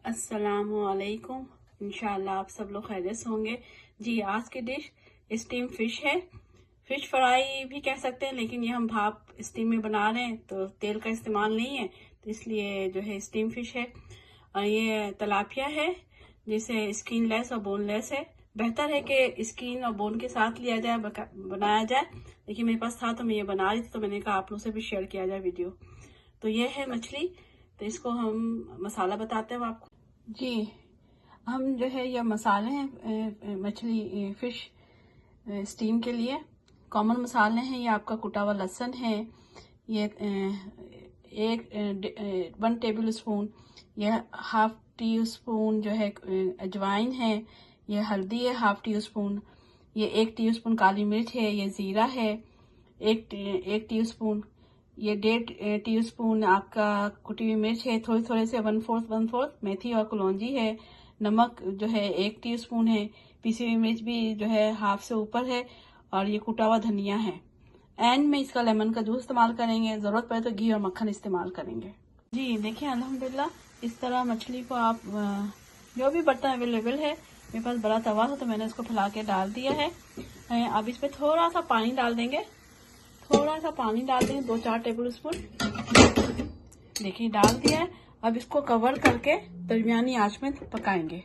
अस्सलामुअलैकुम। इंशाल्लाह आप सब लोग खैरियत से होंगे। जी, आज की डिश स्टीम फिश है। फिश फ्राई भी कह सकते हैं, लेकिन ये हम भाप स्टीम में बना रहे हैं तो तेल का इस्तेमाल नहीं है, तो इसलिए जो है स्टीम फिश है। और ये तलापिया है जिसे स्किनलेस और बोनलेस है। बेहतर है कि स्किन और बोन के साथ लिया जाए, बनाया जाए, लेकिन मेरे पास था तो मैं ये बना रही थी, तो मैंने कहा आप लोग से भी शेयर किया जाए वीडियो। तो ये है मछली, तो इसको हम मसाला बताते हैं आपको। जी, हम जो है यह मसाले हैं मछली फिश स्टीम के लिए। कॉमन मसाले हैं, ये आपका कुटा हुआ लहसुन है, ये 1 टेबल स्पून, यह 1/2 टी स्पून जो है अजवाइन है, ये हल्दी है 1/2 टी स्पून, ये 1 टी स्पून काली मिर्च है, ये ज़ीरा है 1 टी स्पून, ये 1.5 टी स्पून आपका कुटी हुई मिर्च है, थोड़े थोड़े से 1/4 मेथी और कलौंजी है, नमक जो है 1 टी स्पून है, पीसी हुई मिर्च भी जो है 1/2 से ऊपर है, और ये कुटा हुआ धनिया है। एंड में इसका लेमन का जूस इस्तेमाल करेंगे, जरूरत पड़े तो घी और मक्खन इस्तेमाल करेंगे। जी देखिए, अल्हम्दुलिल्लाह इस तरह मछली को आप जो भी बर्तन अवेलेबल है, मेरे पास बड़ा तवा था तो मैंने इसको फैला के डाल दिया है। अब इस पे थोड़ा सा पानी डाल देंगे, 2-4 टेबल स्पून। देखिए डाल दिया है। अब इसको कवर करके दरमियानी आंच में पकाएंगे।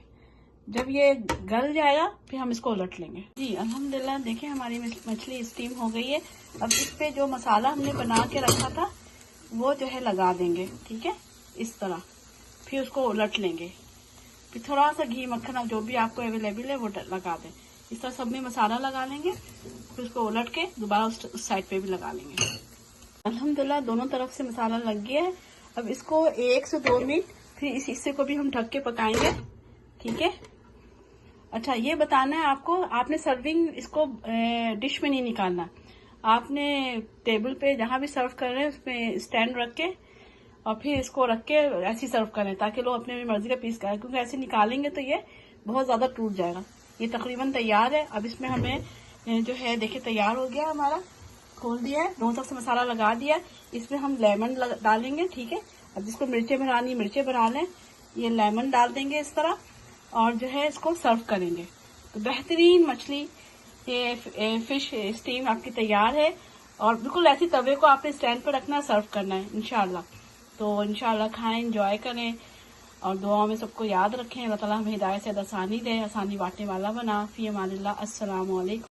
जब ये गल जाएगा फिर हम इसको उलट लेंगे। जी अल्हम्दुलिल्लाह, देखिए हमारी मछली स्टीम हो गई है। अब इस पे जो मसाला हमने बना के रखा था वो जो है लगा देंगे, ठीक है, इस तरह। फिर उसको उलट लेंगे, फिर थोड़ा सा घी मक्खन जो भी आपको अवेलेबल है वो लगा दें। इस तरह सब में मसाला लगा लेंगे, फिर उसको उलट के दोबारा उस साइड पे भी लगा लेंगे। अल्हम्दुलिल्लाह दोनों तरफ से मसाला लग गया है। अब इसको 1 से 2 मिनट फिर इस हिस्से को भी हम ढक के पकाएंगे, ठीक है। अच्छा, ये बताना है आपको, आपने सर्विंग इसको डिश में नहीं निकालना, आपने टेबल पे जहां भी सर्व कर रहे हैं उसमें स्टैंड रख के और फिर इसको रख के ऐसे सर्व करें, ताकि लोग अपने मर्जी का पीस करें, क्योंकि ऐसे निकालेंगे तो ये बहुत ज्यादा टूट जाएगा। ये तकरीबन तैयार है। अब इसमें हमें जो है देखिए तैयार हो गया हमारा, खोल दिया है, दोनों तरफ से मसाला लगा दिया। इसमें हम लेमन डालेंगे, ठीक है। अब जिसको मिर्चें भरानी मिर्चें भरा लें, ये लेमन डाल देंगे इस तरह, और जो है इसको सर्व करेंगे। तो बेहतरीन मछली ये फिश स्टीम आपकी तैयार है। और बिल्कुल ऐसी तवे को आपने स्टैंड पर रखना, सर्व करना है इंशाल्लाह। तो इंशाल्लाह खाएं, एंजॉय करें, और दुआओं में सबको याद रखें। अल्लाह ताला हमें हिदायत से आसानी दे, आसानी बांटने वाला बना। फी अमानिल्लाह। अस्सलाम वालेकुम।